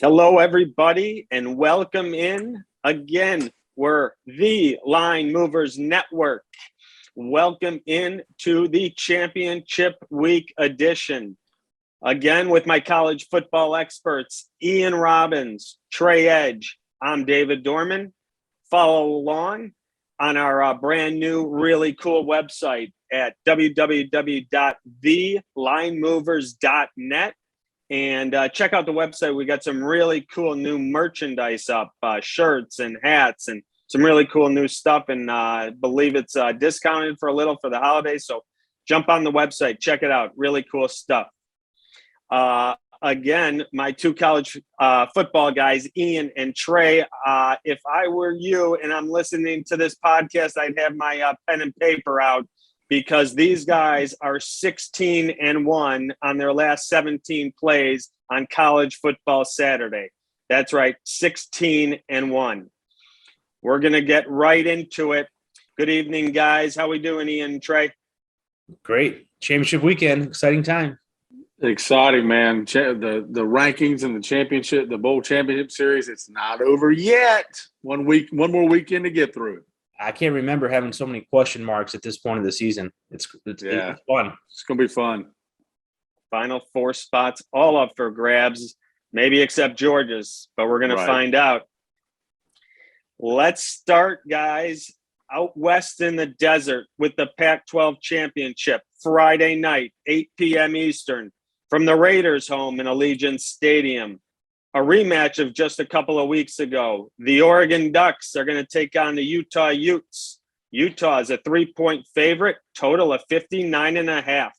Hello, everybody, and welcome in. Again, we're the Line Movers Network. Welcome in to the Championship Week edition. Again, with my college football experts, Ian Robbins, Trey Edge. I'm David Dorman. Follow along on our brand new, really cool website at www.thelinemovers.net. And check out the website. We got some really cool new merchandise up, shirts and hats and some really cool new stuff. And I believe it's discounted for a little for the holidays. So jump on the website, check it out. Really cool stuff. Again, my two college football guys, Ian and Trey. If I were you and I'm listening to this podcast, I'd have my pen and paper out, because these guys are 16-1 on their last 17 plays on college football Saturday. That's right, 16-1. We're going to get right into it. Good evening, guys. How we doing, Ian and Trey? Great. Championship weekend. Exciting time. Exciting, man. The rankings and the championship, the bowl championship series, it's not over yet. One more weekend to get through. I can't remember having so many question marks at this point of the season. It's fun. It's going to be fun. Final four spots, all up for grabs, maybe except Georgia's, but we're going to find out. Let's start, guys, out west in the desert with the Pac-12 championship, Friday night, 8 p.m. Eastern, from the Raiders' home in Allegiant Stadium. A rematch of just a couple of weeks ago. The Oregon Ducks are going to take on the Utah Utes. Utah is a 3-point favorite, total of 59.5.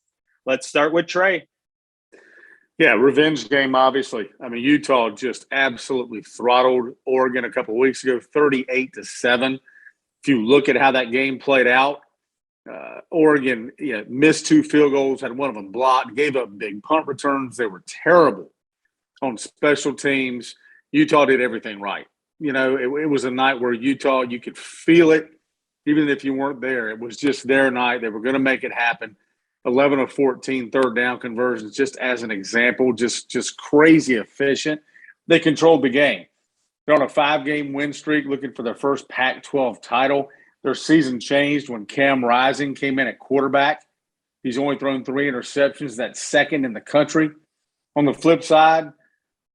Let's start with Trey. Yeah, revenge game, obviously. I mean, Utah just absolutely throttled Oregon a couple of weeks ago, 38-7. If you look at how that game played out, Oregon missed 2 field goals, had one of them blocked, gave up big punt returns. They were terrible on special teams. Utah did everything right. It was a night where Utah, you could feel it, even if you weren't there. It was just their night. They were going to make it happen. 11 of 14 third down conversions, just as an example, just crazy efficient. They controlled the game. They're on a 5-game win streak, looking for their first Pac-12 title. Their season changed when Cam Rising came in at quarterback. He's only thrown 3 interceptions. That's second in the country. On the flip side,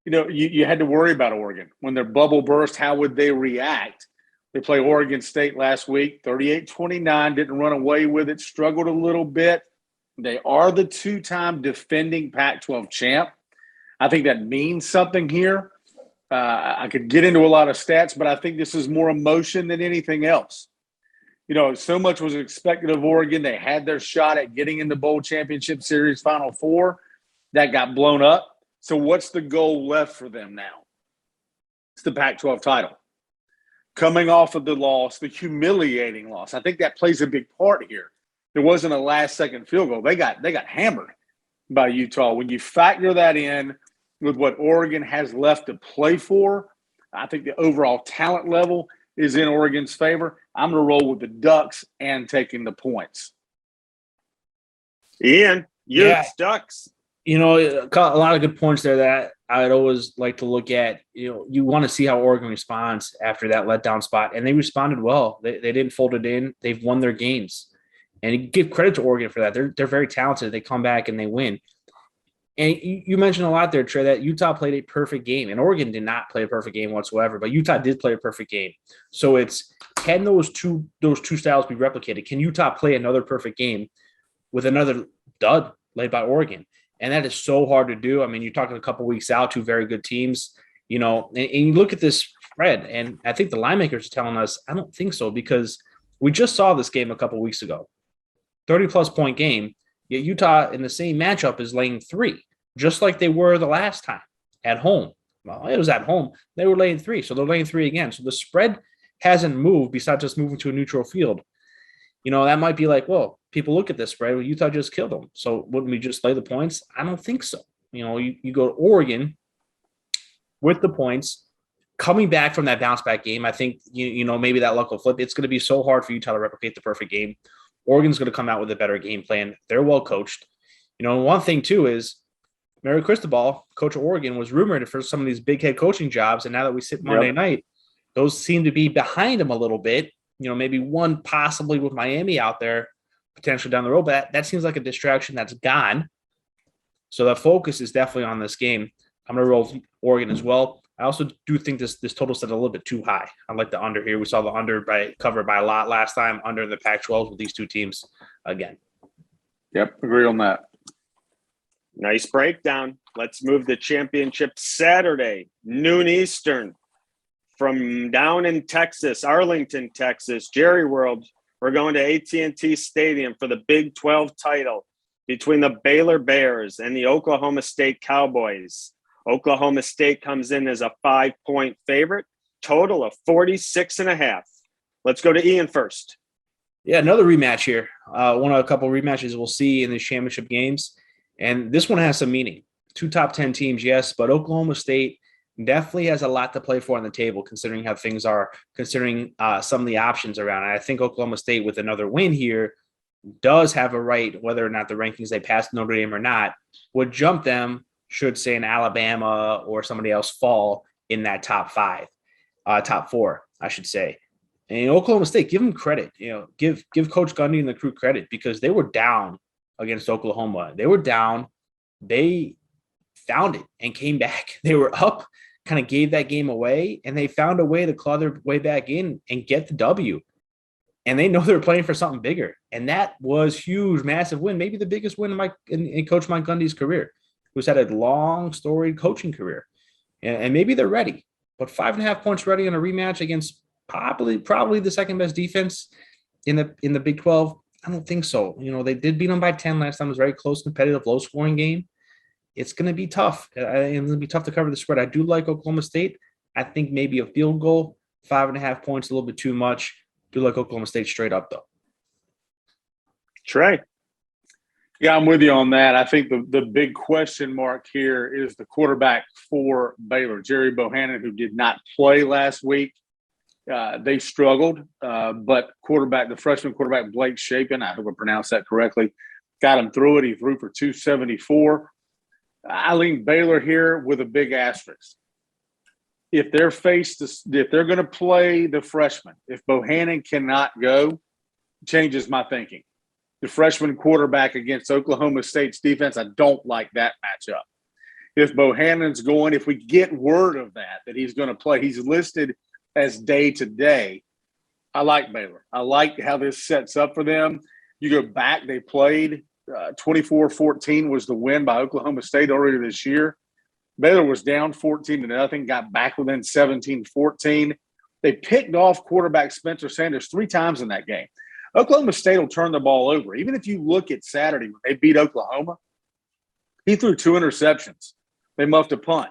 you had to worry about Oregon. When their bubble burst, how would they react? They played Oregon State last week, 38-29, didn't run away with it, struggled a little bit. They are the 2-time defending Pac-12 champ. I think that means something here. I could get into a lot of stats, but I think this is more emotion than anything else. So much was expected of Oregon. They had their shot at getting in the bowl championship series Final Four. That got blown up. So what's the goal left for them now? It's the Pac-12 title. Coming off of the loss, the humiliating loss, I think that plays a big part here. There wasn't a last-second field goal. They got hammered by Utah. When you factor that in with what Oregon has left to play for, I think the overall talent level is in Oregon's favor. I'm going to roll with the Ducks and taking the points. Ian, Utes, Ducks. A lot of good points there that I'd always like to look at. You want to see how Oregon responds after that letdown spot, and they responded well. They didn't fold it in. They've won their games, and you give credit to Oregon for that. They're very talented. They come back and they win. And you mentioned a lot there, Trey, that Utah played a perfect game, and Oregon did not play a perfect game whatsoever. But Utah did play a perfect game. So can those two styles be replicated? Can Utah play another perfect game with another dud led by Oregon? And that is so hard to do. I mean, you're talking a couple weeks out, 2 very good teams, and you look at this spread, and I think the line makers are telling us, I don't think so, because we just saw this game a couple weeks ago, 30-plus point game, yet Utah in the same matchup is laying 3, just like they were the last time at home. Well, it was at home. They were laying 3, so they're laying 3 again. So the spread hasn't moved besides just moving to a neutral field. That might be like, well, people look at this spread. Well, Utah just killed them. So wouldn't we just lay the points? I don't think so. You go to Oregon with the points, coming back from that bounce back game. I think, maybe that luck will flip. It's going to be so hard for Utah to replicate the perfect game. Oregon's going to come out with a better game plan. They're well coached. One thing too is Mary Cristobal, coach of Oregon, was rumored for some of these big head coaching jobs. And now that we sit Monday night, those seem to be behind him a little bit. Maybe one possibly with Miami out there potentially down the road, but that seems like a distraction that's gone. So the focus is definitely on this game. I'm going to roll Oregon as well. I also do think this total set a little bit too high. I like the under here. We saw the under covered by a lot last time, under in the Pac-12 with these two teams again. Yep, agree on that. Nice breakdown. Let's move the championship Saturday, noon Eastern, from down in Texas, Arlington, Texas, Jerry World. We're going to AT&T Stadium for the Big 12 title between the Baylor Bears and the Oklahoma State Cowboys. Oklahoma State comes in as a 5-point favorite, total of 46.5. Let's go to Ian first. Yeah, another rematch here. One of a couple of rematches we'll see in these championship games. And this one has some meaning. 2 top 10 teams, yes, but Oklahoma State definitely has a lot to play for on the table, considering how things are, considering some of the options around. And I think Oklahoma State, with another win here, does have a right, whether or not the rankings they passed Notre Dame or not, would jump them should, say, an Alabama or somebody else fall in that top 4, I should say. And Oklahoma State, give them credit. Give Coach Gundy and the crew credit, because they were down against Oklahoma. They were down. They found it and came back. They were up, kind of gave that game away, and they found a way to claw their way back in and get the W. And they know they're playing for something bigger. And that was huge, massive win, maybe the biggest win in Coach Mike Gundy's career, who's had a long, storied coaching career. And maybe they're ready. But 5.5 points ready on a rematch against probably the second best defense in the Big 12. I don't think so. They did beat them by 10 last time. It was a very close, competitive, low-scoring game. It's going to be tough. It's going to be tough to cover the spread. I do like Oklahoma State. I think maybe a field goal, 5.5 points, a little bit too much. Do like Oklahoma State straight up, though. Trey. Yeah, I'm with you on that. I think the big question mark here is the quarterback for Baylor, Jerry Bohannon, who did not play last week. They struggled, but the freshman quarterback, Blake Shapen, I hope I pronounced that correctly, got him through it. He threw for 274. I lean Baylor here with a big asterisk. If they're going to play the freshman, if Bohannon cannot go, changes my thinking. The freshman quarterback against Oklahoma State's defense, I don't like that matchup. If Bohannon's going, if we get word of that he's going to play, he's listed as day-to-day, I like Baylor. I like how this sets up for them. You go back, they played 24-14 was the win by Oklahoma State earlier this year. Baylor was down 14-0, got back within 17-14. They picked off quarterback Spencer Sanders 3 times in that game. Oklahoma State will turn the ball over. Even if you look at Saturday when they beat Oklahoma, he threw 2 interceptions. They muffed a punt.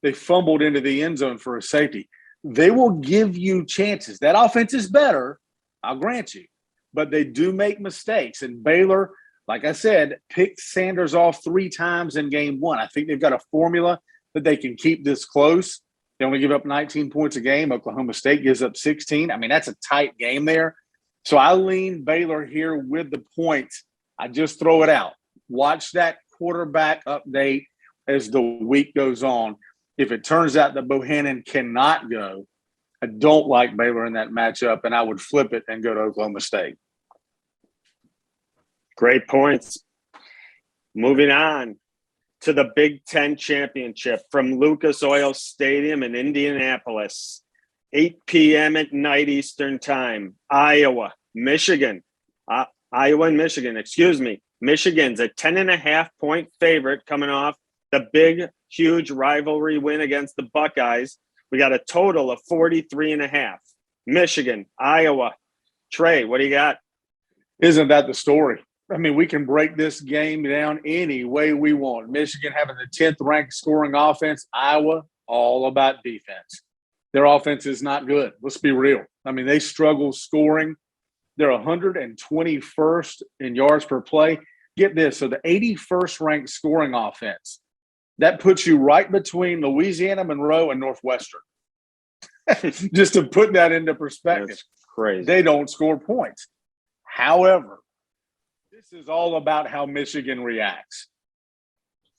They fumbled into the end zone for a safety. They will give you chances. That offense is better, I'll grant you, but they do make mistakes. And Baylor, like I said, picked Sanders off 3 times in game 1. I think they've got a formula that they can keep this close. They only give up 19 points a game. Oklahoma State gives up 16. I mean, that's a tight game there. So I lean Baylor here with the points. I just throw it out. Watch that quarterback update as the week goes on. If it turns out that Bohannon cannot go, I don't like Baylor in that matchup, and I would flip it and go to Oklahoma State. Great points. Moving on to the Big Ten Championship from Lucas Oil Stadium in Indianapolis. 8 p.m. at night Eastern Time. Iowa and Michigan, excuse me. Michigan's a 10.5-point favorite coming off the big, huge rivalry win against the Buckeyes. We got a total of 43.5. Michigan, Iowa. Trey, what do you got? Isn't that the story? I mean, we can break this game down any way we want. Michigan having the 10th ranked scoring offense. Iowa, all about defense. Their offense is not good. Let's be real. I mean, they struggle scoring. They're 121st in yards per play. Get this. So the 81st ranked scoring offense. That puts you right between Louisiana Monroe and Northwestern. Just to put that into perspective. That's crazy. They don't score points. However, this is all about how Michigan reacts.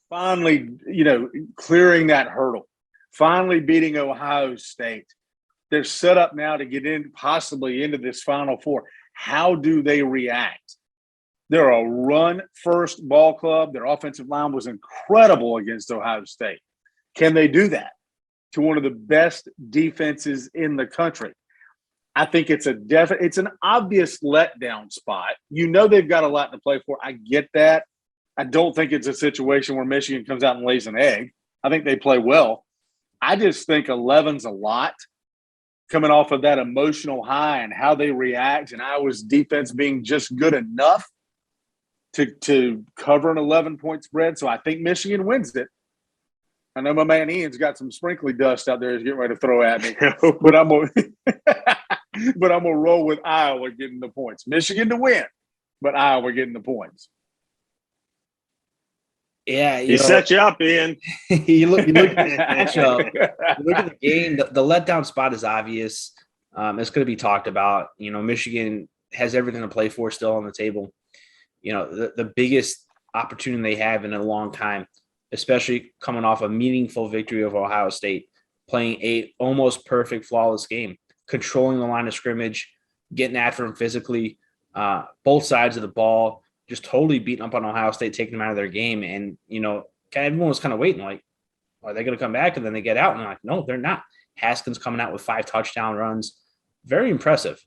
finally, clearing that hurdle, finally beating Ohio State. They're set up now to get in possibly into this Final Four. How do they react? They're a run-first ball club. Their offensive line was incredible against Ohio State. Can they do that to one of the best defenses in the country? I think it's it's an obvious letdown spot. They've got a lot to play for. I get that. I don't think it's a situation where Michigan comes out and lays an egg. I think they play well. I just think 11's a lot coming off of that emotional high and how they react, and Iowa's defense being just good enough to cover an 11-point spread. So I think Michigan wins it. I know my man Ian's got some sprinkly dust out there he's getting ready to throw at me, but I'm gonna roll with Iowa getting the points. Michigan to win, but Iowa getting the points. Yeah, he set you up, Ian. you look at the matchup. You look at the game. The letdown spot is obvious. It's going to be talked about. Michigan has everything to play for still on the table. The biggest opportunity they have in a long time, especially coming off a meaningful victory over Ohio State, playing a almost perfect, flawless game, controlling the line of scrimmage, getting after them physically, both sides of the ball, just totally beating up on Ohio State, taking them out of their game. And, everyone was kind of waiting, like, are they going to come back? And then they get out and they're like, no, they're not. Haskins coming out with 5 touchdown runs. Very impressive.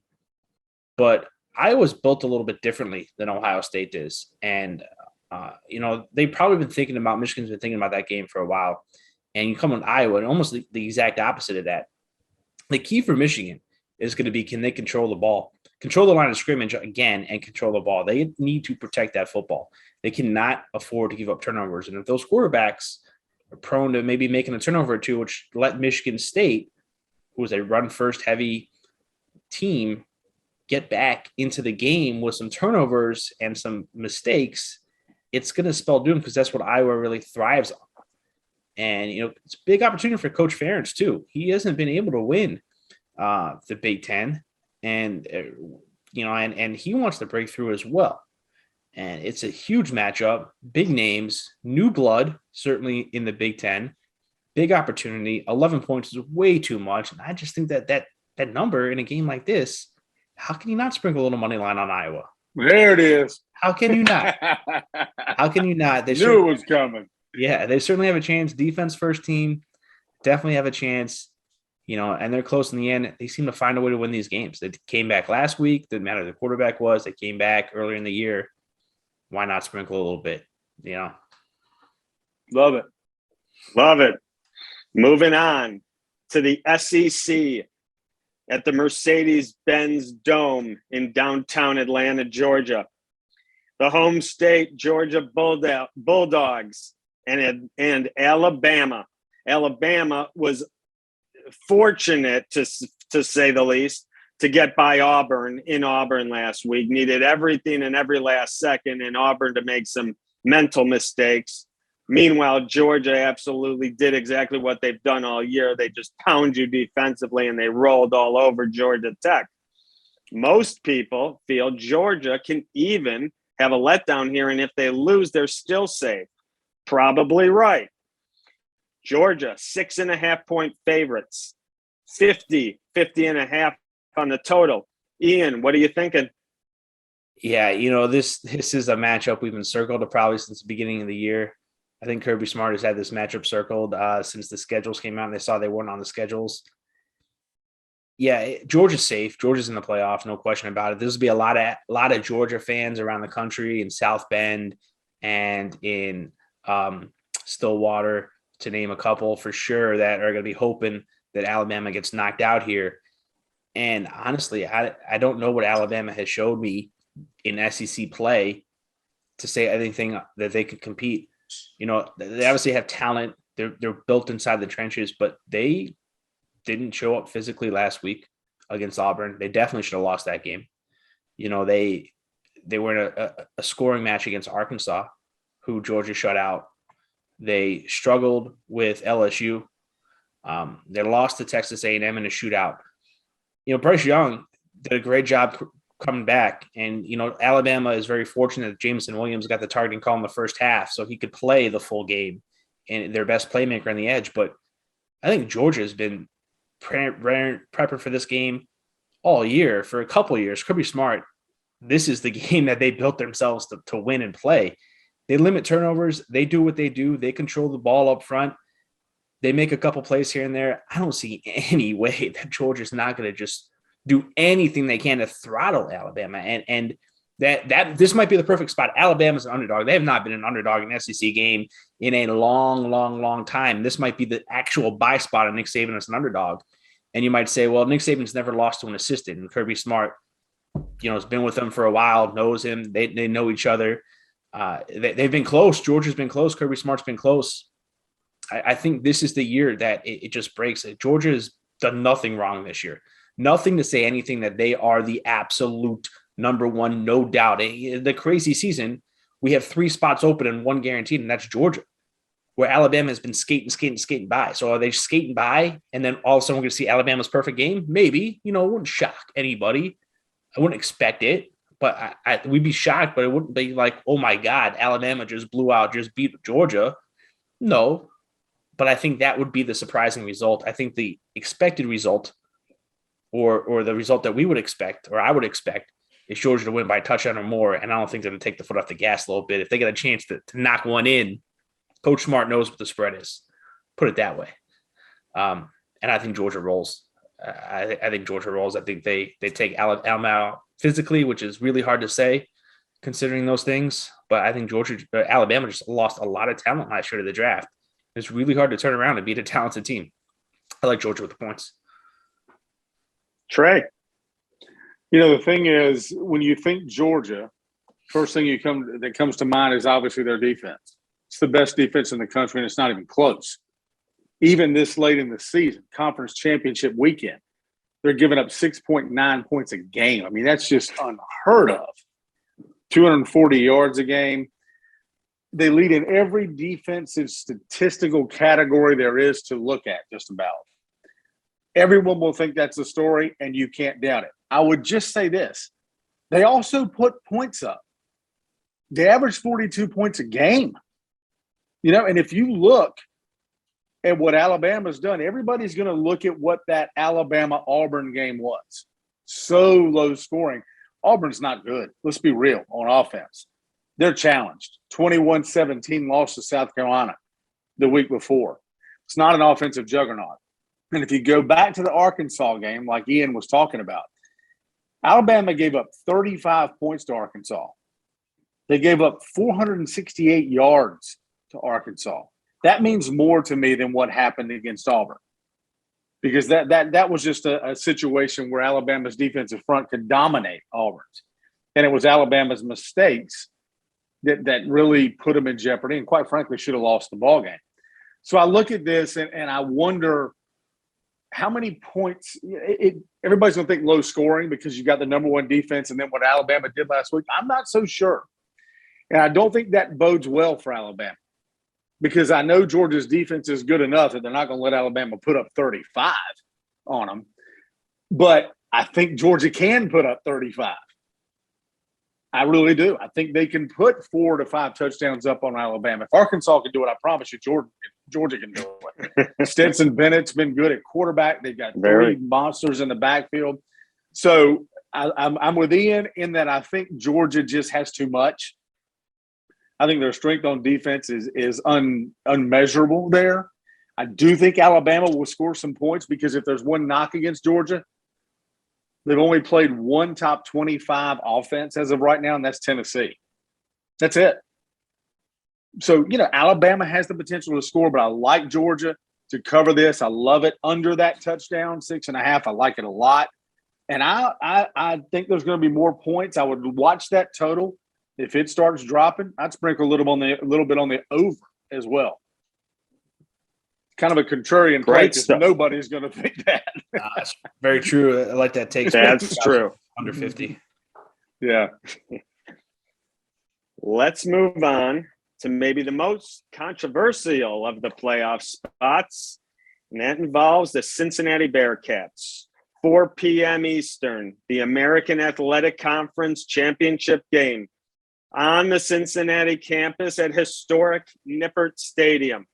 But Iowa's built a little bit differently than Ohio State is. And, they've probably been thinking about, Michigan's been thinking about that game for a while. And you come on Iowa and almost the exact opposite of that. The key for Michigan is going to be, can they control the ball? Control the line of scrimmage again and control the ball. They need to protect that football. They cannot afford to give up turnovers. And if those quarterbacks are prone to maybe making a turnover or two, which let Michigan State, who was a run-first heavy team, get back into the game with some turnovers and some mistakes, it's going to spell doom, because that's what Iowa really thrives on. And, it's a big opportunity for Coach Ferentz, too. He hasn't been able to win the Big Ten. And, and he wants to break through as well. And it's a huge matchup, big names, new blood, certainly in the Big Ten, big opportunity. 11 points is way too much. And I just think that number in a game like this, how can you not sprinkle a little money line on Iowa? There it is. How can you not? How can you not? They knew it was coming. Yeah, they certainly have a chance. Defense first team, definitely have a chance. And they're close in the end. They seem to find a way to win these games. They came back last week. Didn't matter who the quarterback was. They came back earlier in the year. Why not sprinkle a little bit? Love it. Love it. Moving on to the SEC at the Mercedes-Benz Dome in downtown Atlanta, Georgia. The home state, Georgia Bulldogs and Alabama. Alabama was fortunate, to say the least, to get by Auburn in Auburn last week. Needed everything in every last second in Auburn to make some mental mistakes. Meanwhile, Georgia absolutely did exactly what they've done all year. They just pound you defensively, and they rolled all over Georgia Tech. Most people feel Georgia can even have a letdown here, and if they lose, they're still safe. Probably right. Georgia, 6.5-point favorites, 50.5 on the total. Ian, what are you thinking? Yeah, this is a matchup we've been circled probably since the beginning of the year. I think Kirby Smart has had this matchup circled since the schedules came out and they saw they weren't on the schedules. Yeah, Georgia's safe. Georgia's in the playoff, no question about it. This will be a lot of Georgia fans around the country in South Bend and in Stillwater, to name a couple for sure, that are going to be hoping that Alabama gets knocked out here. And honestly, I don't know what Alabama has showed me in SEC play to say anything that they could compete. They obviously have talent. They're built inside the trenches, but they didn't show up physically last week against Auburn. They definitely should have lost that game. They were in a scoring match against Arkansas, who Georgia shut out. They struggled with LSU. They lost to Texas A&M in a shootout. Bryce Young did a great job coming back. And, Alabama is very fortunate that Jameson Williams got the targeting call in the first half, so he could play the full game and their best playmaker on the edge. But I think Georgia has been prepping for this game all year, for a couple of years. Kirby Smart, this is the game that they built themselves to win and play. They limit turnovers. They do what they do. They control the ball up front. They make a couple plays here and there. I don't see any way that Georgia's not going to just do anything they can to throttle Alabama. And that this might be the perfect spot. Alabama's an underdog. They have not been an underdog in an SEC game in a long time. This might be the actual buy spot of Nick Saban as an underdog. And you might say, well, Nick Saban's never lost to an assistant, and Kirby Smart, has been with them for a while, knows him. They know each other. They've been close. Georgia's been close. Kirby Smart's been close. I think this is the year that it just breaks it. Georgia has done nothing wrong this year. Nothing to say anything that they are the absolute number one, no doubt. The crazy season, we have 3 spots open and 1 guaranteed, and that's Georgia, where Alabama has been skating by. So are they skating by, and then all of a sudden we're going to see Alabama's perfect game? Maybe. It wouldn't shock anybody. I wouldn't expect it, but we'd be shocked, but it wouldn't be like, oh my God, Alabama just beat Georgia. No, but I think that would be the surprising result. I think the expected result, or the result that we would expect, or I would expect, is Georgia to win by a touchdown or more, and I don't think they're going to take the foot off the gas a little bit. If they get a chance to knock one in, Coach Smart knows what the spread is. Put it that way. And I think Georgia rolls. I think Georgia rolls. I think they take Alabama physically, which is really hard to say considering those things. But I think Alabama just lost a lot of talent last year to the draft. It's really hard to turn around and beat a talented team. I like Georgia with the points. Trey. The thing is, when you think Georgia, first thing that comes to mind is obviously their defense. It's the best defense in the country, and it's not even close. Even this late in the season, conference championship weekend, they're giving up 6.9 points a game. I mean, that's just unheard of. 240 yards a game. They lead in every defensive statistical category there is to look at, just about. Everyone will think that's a story, and you can't doubt it. I would just say this. They also put points up. They average 42 points a game. And if you look at what Alabama's done, everybody's going to look at what that Alabama-Auburn game was. So low scoring. Auburn's not good. Let's be real on offense. They're challenged. 21-17 loss to South Carolina the week before. It's not an offensive juggernaut. And if you go back to the Arkansas game, like Ian was talking about, Alabama gave up 35 points to Arkansas. They gave up 468 yards to Arkansas. That means more to me than what happened against Auburn, because that was just a situation where Alabama's defensive front could dominate Auburn's, and it was Alabama's mistakes that really put them in jeopardy, and quite frankly should have lost the ball game. So I look at this and I wonder how many points. Everybody's going to think low scoring because you got the number one defense, and then what Alabama did last week. I'm not so sure, and I don't think that bodes well for Alabama, because I know Georgia's defense is good enough that they're not going to let Alabama put up 35 on them. But I think Georgia can put up 35. I really do. I think they can put 4 to 5 touchdowns up on Alabama. If Arkansas can do it, I promise you Georgia can do it. Stetson Bennett's been good at quarterback. They've got 3 monsters in the backfield. So I'm with Ian in that I think Georgia just has too much. I think their strength on defense is unmeasurable there. I do think Alabama will score some points, because if there's one knock against Georgia, they've only played one top 25 offense as of right now, and that's Tennessee. That's it. So, Alabama has the potential to score, but I like Georgia to cover this. I love it under that touchdown, 6.5. I like it a lot. And I think there's going to be more points. I would watch that total. If it starts dropping, I'd sprinkle a little bit on the over as well. Kind of a contrarian play, because nobody's going to think that. That's very true. I like that take. That's true. Under 50. Yeah. Let's move on to maybe the most controversial of the playoff spots, and that involves the Cincinnati Bearcats. 4 p.m. Eastern, the American Athletic Conference Championship game on the Cincinnati campus at historic Nippert Stadium.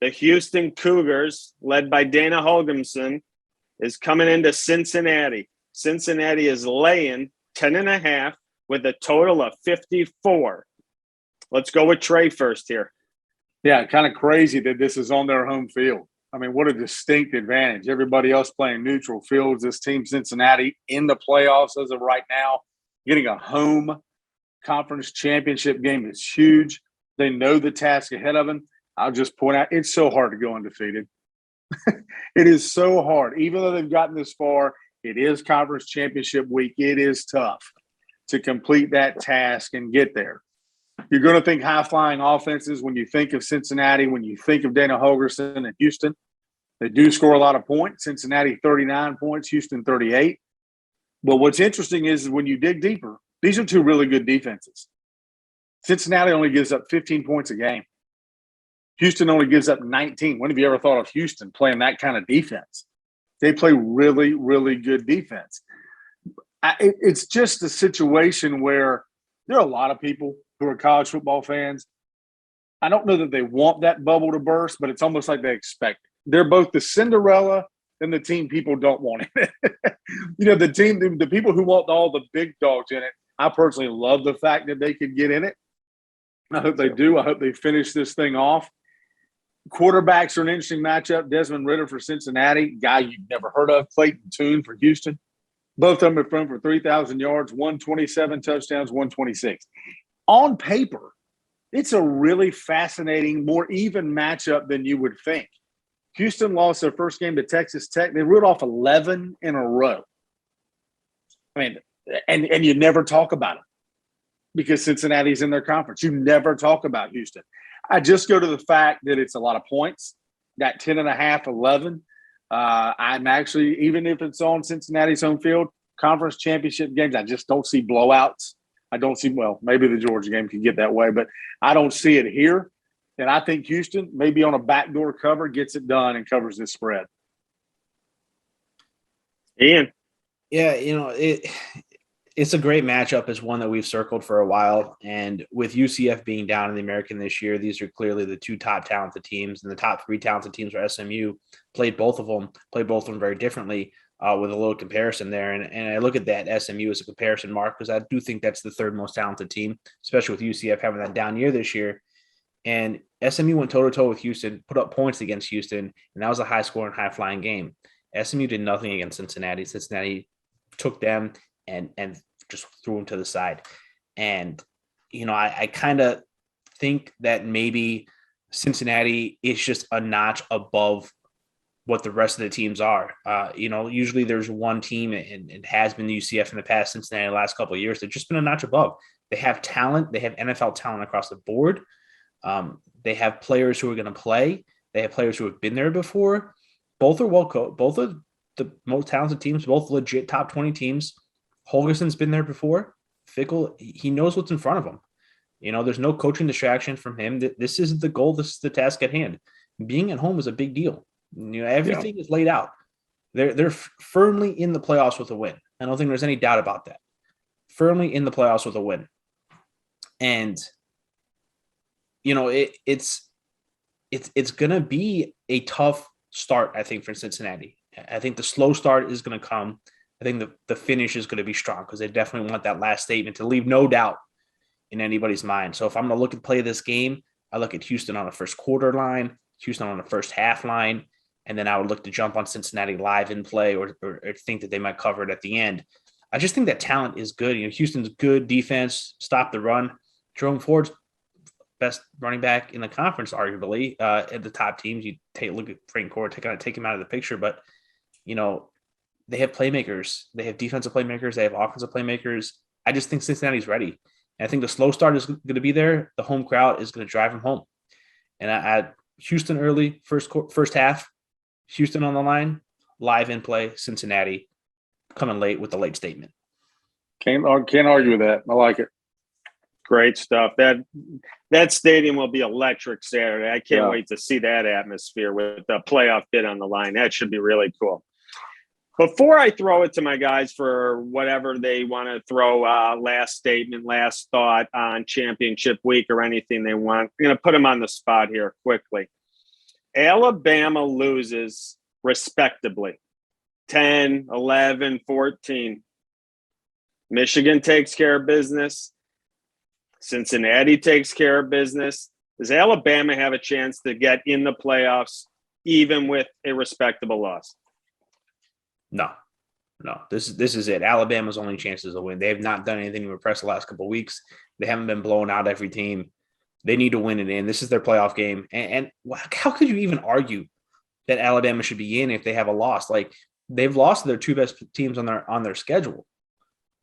The Houston Cougars, led by Dana Holgumsen, is coming into Cincinnati. Cincinnati is laying 10.5 with a total of 54. Let's go with Trey first here. Yeah, kind of crazy that this is on their home field. I mean, what a distinct advantage. Everybody else playing neutral fields. This team, Cincinnati, in the playoffs as of right now, getting a home conference championship game is huge. They know the task ahead of them. I'll just point out, it's so hard to go undefeated. It is so hard. Even though they've gotten this far, it is conference championship week. It is tough to complete that task and get there. You're going to think high-flying offenses when you think of Cincinnati, when you think of Dana Holgorsen and Houston. They do score a lot of points. Cincinnati 39 points, Houston 38. But what's interesting is when you dig deeper, these are two really good defenses. Cincinnati only gives up 15 points a game. Houston only gives up 19. When have you ever thought of Houston playing that kind of defense? They play really, really good defense. It's just a situation where there are a lot of people who are college football fans. I don't know that they want that bubble to burst, but it's almost like they expect it. They're both the Cinderella and the team people don't want in it. The people who want all the big dogs in it, I personally love the fact that they could get in it. I hope they do. I hope they finish this thing off. Quarterbacks are an interesting matchup. Desmond Ridder for Cincinnati, guy you've never heard of. Clayton Tune for Houston. Both of them have thrown for 3,000 yards, 127 touchdowns, 126. On paper, it's a really fascinating, more even matchup than you would think. Houston lost their first game to Texas Tech. They ruled off 11 in a row. I mean, and you never talk about it because Cincinnati's in their conference. You never talk about Houston. I just go to the fact that it's a lot of points, that 10.5, 11. I'm actually, even if it's on Cincinnati's home field, conference championship games, I just don't see blowouts. I don't see, well, maybe the Georgia game could get that way, but I don't see it here. And I think Houston, maybe on a backdoor cover, gets it done and covers this spread. Ian. Yeah, it's a great matchup. It's one that we've circled for a while. And with UCF being down in the American this year, these are clearly the two top talented teams. And the top three talented teams are SMU. Played both of them very differently with a little comparison there. And I look at that SMU as a comparison mark because I do think that's the third most talented team, especially with UCF having that down year this year. And SMU went toe-to-toe with Houston, put up points against Houston, and that was a high-scoring, high-flying game. SMU did nothing against Cincinnati. Cincinnati took them and just threw them to the side. And, I kind of think that maybe Cincinnati is just a notch above what the rest of the teams are. Usually there's one team, and it has been the UCF in the past, Cincinnati the last couple of years. They've just been a notch above. They have talent. They have NFL talent across the board. They have players who are going to play. They have players who have been there before. Both are well coached. Both are the most talented teams, both legit top 20 teams. Holgersen's been there before. Fickle, he knows what's in front of him. There's no coaching distraction from him. This is the goal. This is the task at hand. Being at home is a big deal. Everything is laid out. They're firmly in the playoffs with a win. I don't think there's any doubt about that. Firmly in the playoffs with a win. And it's going to be a tough start, I think, for Cincinnati. I think the slow start is going to come. I think the finish is going to be strong because they definitely want that last statement to leave no doubt in anybody's mind. So if I'm going to look at play this game, I look at Houston on the first quarter line, Houston on the first half line, and then I would look to jump on Cincinnati live in play or think that they might cover it at the end. I just think that talent is good. Houston's good defense, stop the run. Jerome Ford's best running back in the conference, arguably, at the top teams. You look at Frank Gore, take him out of the picture, but they have playmakers. They have defensive playmakers. They have offensive playmakers. I just think Cincinnati's ready. And I think the slow start is going to be there. The home crowd is going to drive them home. And I Houston early, first half, Houston on the line, live in play, Cincinnati coming late with the late statement. Can't argue with that. I like it. Great stuff. That stadium will be electric Saturday. I can't wait to see that atmosphere with the playoff bid on the line. That should be really cool. Before I throw it to my guys for whatever they want to throw, last statement, last thought on championship week or anything they want, I'm going to put them on the spot here quickly. Alabama loses respectably 10, 11, 14. Michigan takes care of business. Cincinnati takes care of business. Does Alabama have a chance to get in the playoffs even with a respectable loss? No. This is it. Alabama's only chances to win. They have not done anything to impress the last couple of weeks. They haven't been blowing out every team. They need to win it in. This is their playoff game. And how could you even argue that Alabama should be in if they have a loss? Like, they've lost their two best teams on their schedule.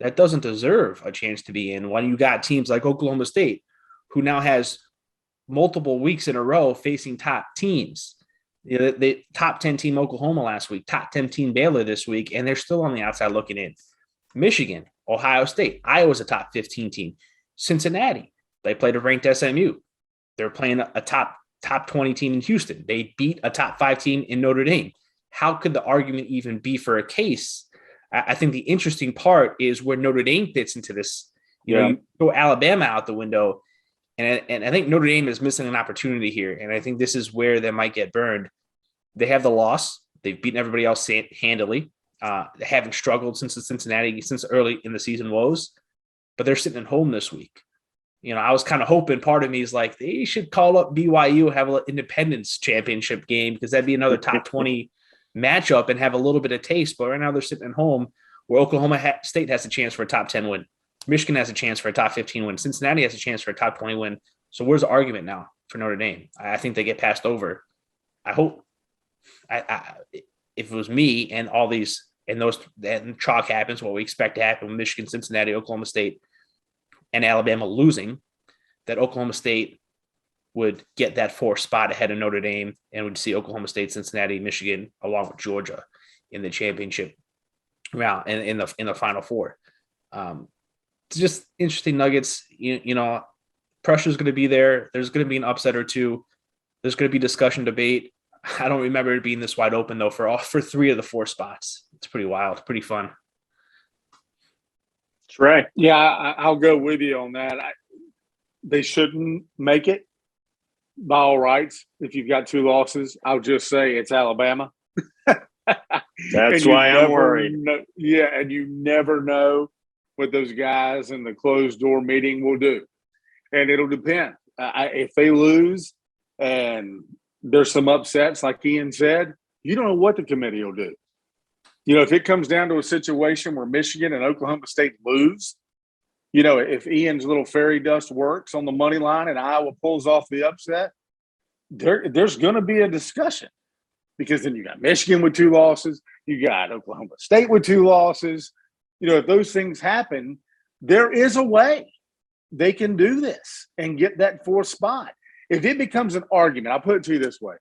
That doesn't deserve a chance to be in when you got teams like Oklahoma State, who now has multiple weeks in a row facing top teams. You know, the top 10 team Oklahoma last week, top 10 team Baylor this week, and they're still on the outside looking in. Michigan, Ohio State, Iowa's a top 15 team. Cincinnati, they played a ranked SMU. They're playing a top 20 team in Houston. They beat a top 5 team in Notre Dame. How could the argument even be for a case? I think the interesting part is where Notre Dame fits into this. You know, you throw Alabama out the window, and I think Notre Dame is missing an opportunity here. And I think this is where they might get burned. They have the loss. They've beaten everybody else handily. They haven't struggled since early in the season woes, but they're sitting at home this week. You know, I was kind of hoping, part of me is like, they should call up BYU, have an independence championship game, because that'd be another top 20 matchup and have a little bit of taste. But right now they're sitting at home, where Oklahoma State has a chance for a top 10 win. Michigan has a chance for a top 15 win. Cincinnati has a chance for a top 20 win. So where's the argument now for Notre Dame? I think they get passed over. I hope if it was me and all these and chalk happens, what we expect to happen with Michigan, Cincinnati, Oklahoma State, and Alabama losing, that Oklahoma State would get that 4th spot ahead of Notre Dame, and would see Oklahoma State, Cincinnati, Michigan, along with Georgia in the championship round and in the Final Four. It's just interesting nuggets. You know, pressure is going to be there. There's going to be an upset or two. There's going to be discussion, debate. I don't remember it being this wide open though for 3 of the 4 spots. It's pretty wild, pretty fun. Trey. Yeah, I'll go with you on that. They shouldn't make it by all rights. If you've got 2 losses, I'll just say it's Alabama. That's why I'm worried. And you never know what those guys in the closed door meeting will do. And it'll depend. If they lose and there's some upsets, like Ian said, you don't know what the committee will do. You know, if it comes down to a situation where Michigan and Oklahoma State lose, you know, if Ian's little fairy dust works on the money line and Iowa pulls off the upset, there's going to be a discussion, because then you got Michigan with 2 losses, you got Oklahoma State with 2 losses. You know, if those things happen, there is a way they can do this and get that 4th spot. If it becomes an argument, I'll put it to you this way.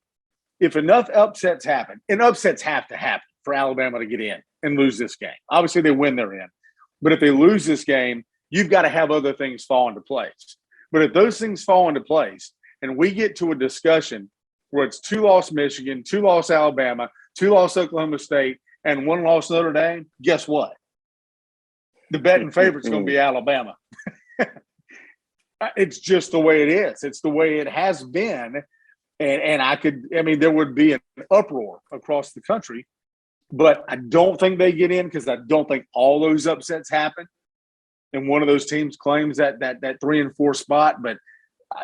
If enough upsets happen, and upsets have to happen for Alabama to get in and lose this game. Obviously, they win, they're in. But if they lose this game, you've got to have other things fall into place. But if those things fall into place and we get to a discussion where it's 2-loss Michigan, 2-loss Alabama, 2-loss Oklahoma State, and 1-loss Notre Dame, guess what? The betting favorite's going to be Alabama. It's just the way it is. It's the way it has been. And there would be an uproar across the country, but I don't think they get in, because I don't think all those upsets happen. And one of those teams claims that 3 and 4 spot, but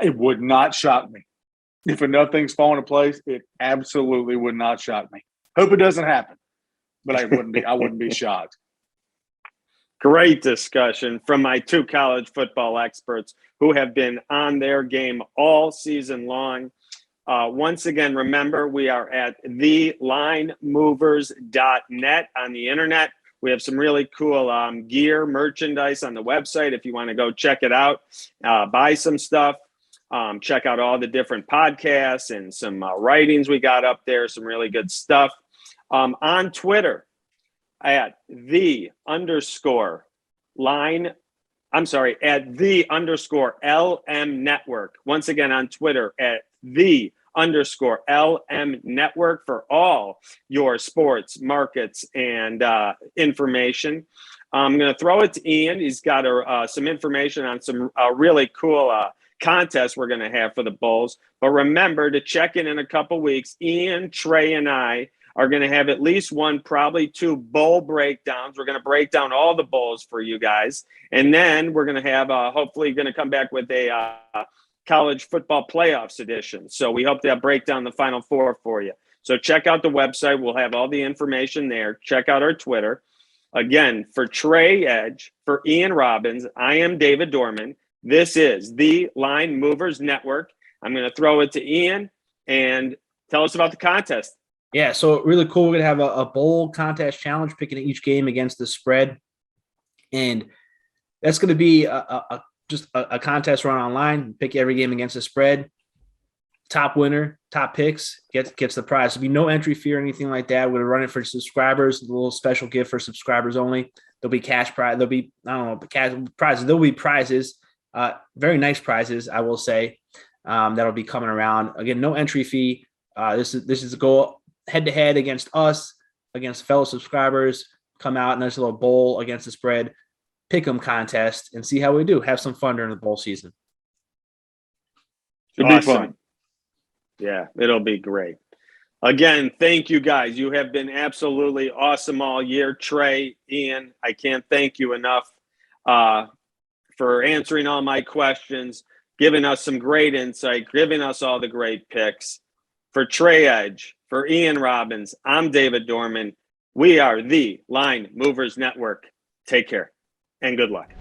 it would not shock me. If enough things fall into place, it absolutely would not shock me. Hope it doesn't happen, but I wouldn't be shocked. Great discussion from my 2 college football experts who have been on their game all season long. Once again, remember, we are at thelinemovers.net on the internet. We have some really cool gear, merchandise on the website if you want to go check it out, buy some stuff, check out all the different podcasts and some writings we got up there, some really good stuff. On Twitter, at @the_LM Network. Once again, on Twitter at @the _LM Network for all your sports markets and information. I'm going to throw it to Ian. He's got some information on some really cool contests we're going to have for the Bulls. But remember to check in a couple weeks. Ian, Trey, and I are going to have at least one, probably two bowl breakdowns. We're going to break down all the bowls for you guys. And then we're going to have hopefully going to come back with a college football playoffs edition. So we hope to break down the Final Four for you. So check out the website. We'll have all the information there. Check out our Twitter. Again, for Trey Edge, for Ian Robbins, I am David Dorman. This is the Line Movers Network. I'm going to throw it to Ian and tell us about the contest. Yeah, so really cool. We're going to have a bowl contest challenge, picking each game against the spread. And that's going to be just a contest run online. Pick every game against the spread. Top winner, top picks gets the prize. There'll be no entry fee or anything like that. We're going to run it for subscribers. A little special gift for subscribers only. There'll be cash prize. There'll be, I don't know, cash prizes. There'll be prizes, very nice prizes, I will say, that'll be coming around. Again, no entry fee. This is a goal head-to-head against us, against fellow subscribers. Come out, nice little bowl against the spread. Pick 'em contest and see how we do. Have some fun during the bowl season. Should be fun. Yeah, it'll be great. Again, thank you guys. You have been absolutely awesome all year. Trey, Ian, I can't thank you enough for answering all my questions, giving us some great insight, giving us all the great picks. For Trey Edge, for Ian Robbins, I'm David Dorman. We are the Line Movers Network. Take care and good luck.